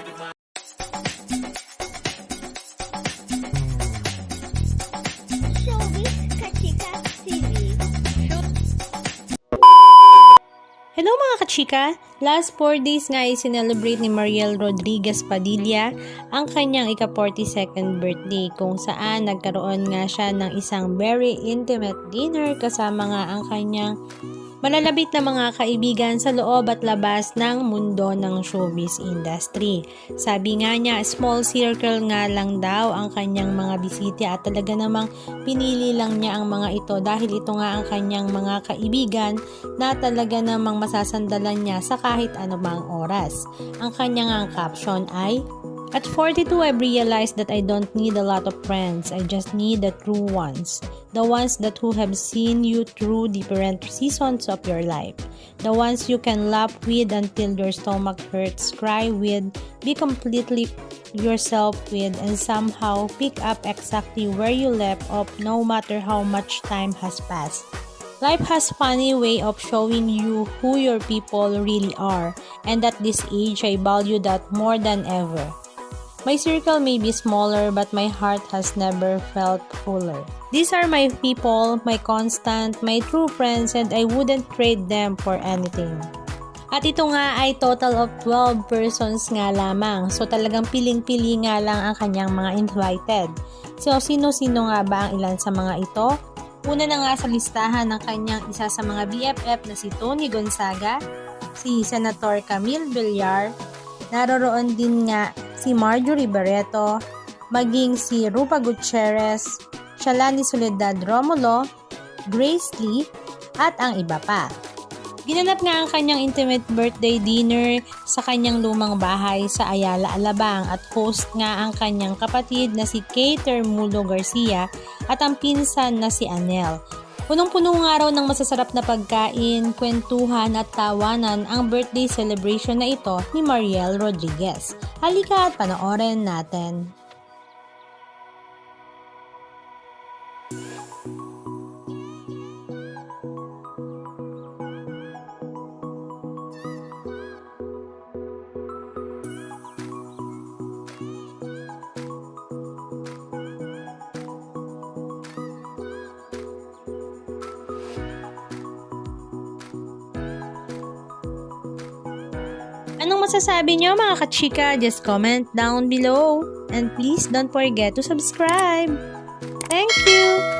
Hello mga kachika! Last 4 days nga ay sinelebrate ni Mariel Rodriguez Padilla ang kanyang ika-42nd birthday kung saan nagkaroon nga siya ng isang very intimate dinner kasama nga ang kanyang malalapit na mga kaibigan sa loob at labas ng mundo ng showbiz industry. Sabi nga niya, small circle nga lang daw ang kanyang mga bisita at talaga namang pinili lang niya ang mga ito dahil ito nga ang kanyang mga kaibigan na talaga namang masasandalan niya sa kahit anumang oras. Ang kanyang caption ay, "At 42, I've realized that I don't need a lot of friends. I just need the true ones. The ones that who have seen you through different seasons of your life. The ones you can laugh with until your stomach hurts, cry with, be completely yourself with, and somehow pick up exactly where you left off no matter how much time has passed. Life has funny way of showing you who your people really are, and at this age, I value that more than ever. My circle may be smaller, but my heart has never felt fuller. These are my people, my constant, my true friends, and I wouldn't trade them for anything." At ito nga ay total of 12 persons nga lamang. So talagang piling-pili nga lang ang kanyang mga invited. So sino-sino nga ba ang ilan sa mga ito? Una na nga sa listahan ng kanyang isa sa mga BFF na si Tony Gonzaga, si Senator Camille Villar, naroroon din nga si Marjorie Barreto, maging si Rupa Gutierrez, Shalani Soledad Romulo, Grace Lee, at ang iba pa. Ginanap nga ang kanyang intimate birthday dinner sa kanyang lumang bahay sa Ayala, Alabang at host nga ang kanyang kapatid na si Kay Termulo Garcia at ang pinsan na si Anel. Punong-puno nga raw ng masasarap na pagkain, kwentuhan at tawanan ang birthday celebration na ito ni Mariel Rodriguez. Halika at panoorin natin. Anong masasabi nyo mga kachika? Just comment down below. And please don't forget to subscribe. Thank you!